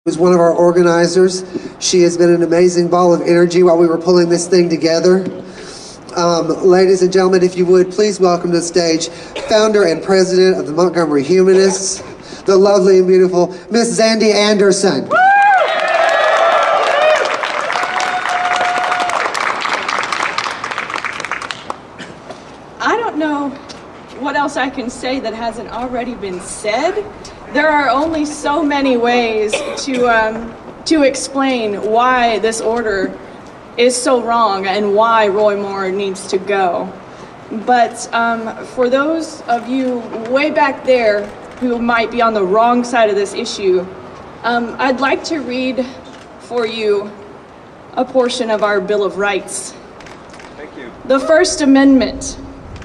who's one of our organizers. She has been an amazing ball of energy while we were pulling this thing together. Ladies and gentlemen, if you would, please welcome to the stage founder and president of the Montgomery Humanists, the lovely and beautiful Miss Xandi Anderson. I don't know what else I can say that hasn't already been said. There are only so many ways to explain why this order is so wrong and why Roy Moore needs to go. But for those of you way back there who might be on the wrong side of this issue, I'd like to read for you a portion of our Bill of Rights. Thank you. The First Amendment.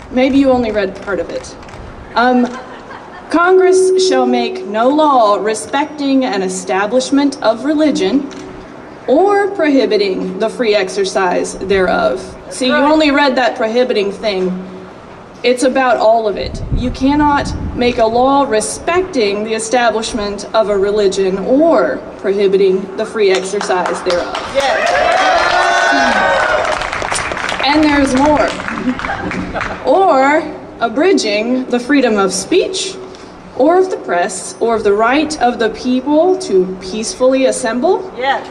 Maybe you only read part of it. Congress shall make no law respecting an establishment of religion or prohibiting the free exercise thereof. See, you only read that prohibiting thing. It's about all of it. You cannot make a law respecting the establishment of a religion or prohibiting the free exercise thereof. Yes. And there's more. Or abridging the freedom of speech, or of the press, or of the right of the people to peacefully assemble, Yes.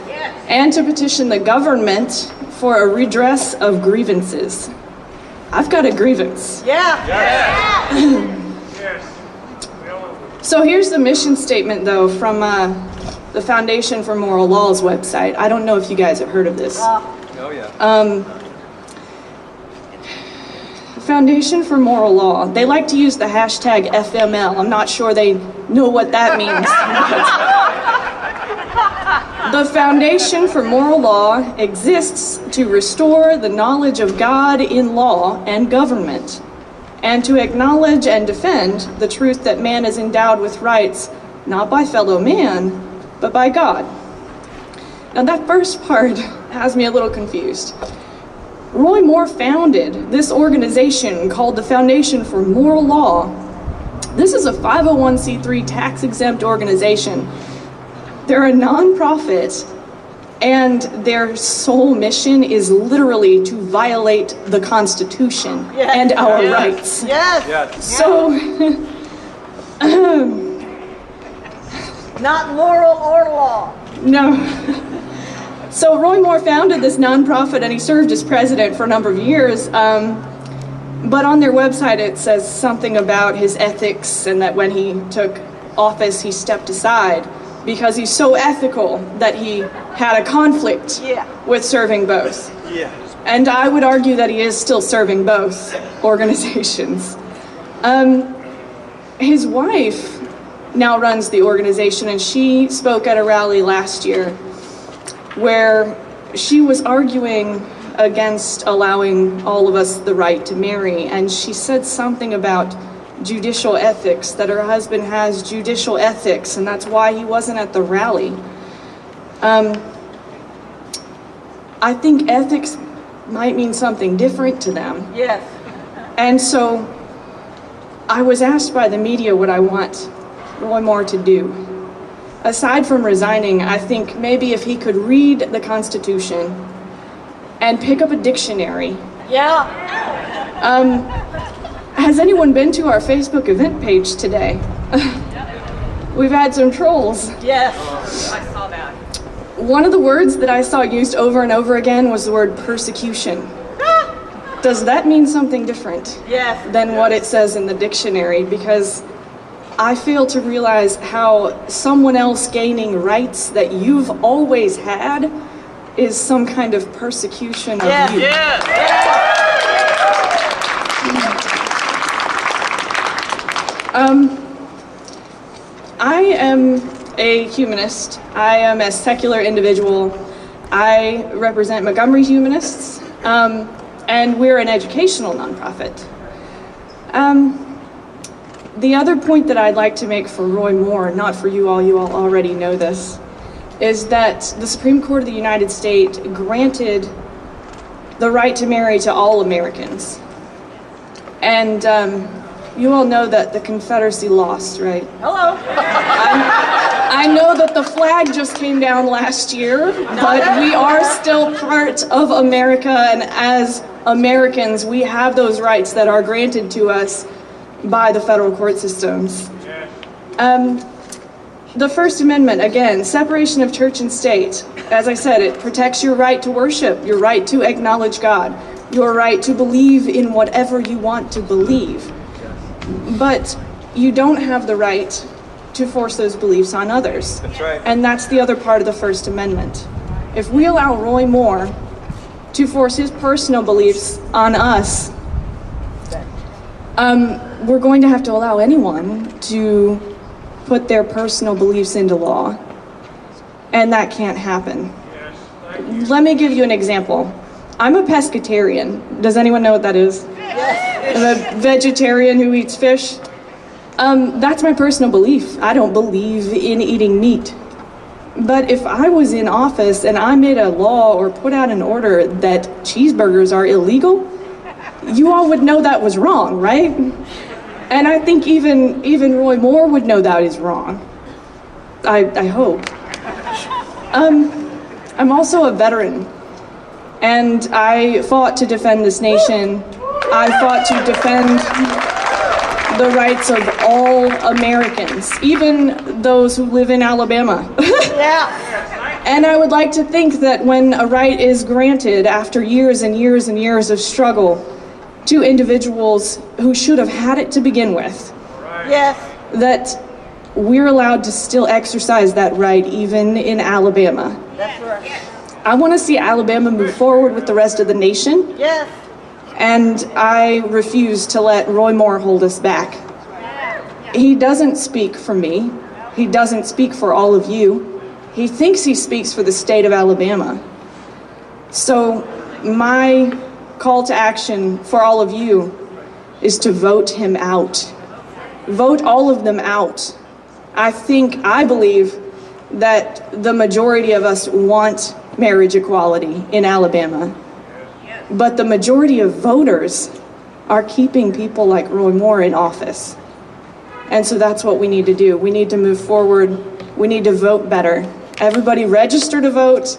and to petition the government for a redress of grievances. I've got a grievance. Yeah. Yes. So here's the mission statement, though, from the Foundation for Moral Law's website. I don't know if you guys have heard of this. Oh yeah. Foundation for Moral Law. They like to use the hashtag FML. I'm not sure they know what that means. The Foundation for Moral Law exists to restore the knowledge of God in law and government, and to acknowledge and defend the truth that man is endowed with rights, not by fellow man, but by God. Now that first part has me a little confused. Roy Moore founded this organization called the Foundation for Moral Law. This is a 501c3 tax-exempt organization. They're a nonprofit, and their sole mission is literally to violate the Constitution and our rights. Yes. So, Not moral or law. no. So Roy Moore founded this nonprofit and he served as president for a number of years, but on their website it says something about his ethics and that when he took office he stepped aside because he's so ethical that he had a conflict with serving both. Yeah. And I would argue that he is still serving both organizations. His wife now runs the organization, and she spoke at a rally last year where she was arguing against allowing all of us the right to marry, and she said something about judicial ethics, that her husband has judicial ethics, and that's why he wasn't at the rally. I think ethics might mean something different to them. Yes. And so I was asked by the media what I want Roy Moore to do. Aside from resigning, I think maybe if he could read the Constitution and pick up a dictionary. Yeah. Has anyone been to our Facebook event page today? We've had some trolls. Yes. I saw that. One of the words that I saw used over and over again was the word persecution. Does that mean something different than what it says in the dictionary? Because I fail to realize how someone else gaining rights that you've always had is some kind of persecution of you. I am a humanist. I am a secular individual. I represent Montgomery Humanists, and we're an educational nonprofit. The other point that I'd like to make for Roy Moore, not for you all already know this, is that the Supreme Court of the United States granted the right to marry to all Americans. And you all know that the Confederacy lost, right? Hello. I know that the flag just came down last year, but we are still part of America, and as Americans, we have those rights that are granted to us by the federal court systems. The First Amendment, again, separation of church and state. As I said, it protects your right to worship, your right to acknowledge God, your right to believe in whatever you want to believe. But you don't have the right to force those beliefs on others. That's right. And that's the other part of the First Amendment. If we allow Roy Moore to force his personal beliefs on us, we're going to have to allow anyone to put their personal beliefs into law. And that can't happen. Let me give you an example. I'm a pescatarian. Does anyone know what that is? I'm a vegetarian who eats fish. That's my personal belief. I don't believe in eating meat. But if I was in office and I made a law or put out an order that cheeseburgers are illegal, you all would know that was wrong, right? And I think even Roy Moore would know that is wrong. I hope. I'm also a veteran, and I fought to defend this nation. I fought to defend the rights of all Americans, even those who live in Alabama. Yeah. And I would like to think that when a right is granted after years and years and years of struggle to individuals who should have had it to begin with, Yes. that we're allowed to still exercise that right even in Alabama. That's right. I want to see Alabama move forward with the rest of the nation, Yes. and I refuse to let Roy Moore hold us back. He doesn't speak for me. He doesn't speak for all of you. He thinks he speaks for the state of Alabama. So my call to action for all of you is to vote him out. Vote all of them out. I believe that the majority of us want marriage equality in Alabama. But the majority of voters are keeping people like Roy Moore in office. And so that's what we need to do. We need to move forward. We need to vote better. Everybody register to vote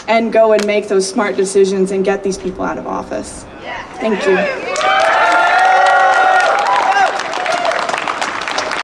and go and make those smart decisions and get these people out of office. Thank you.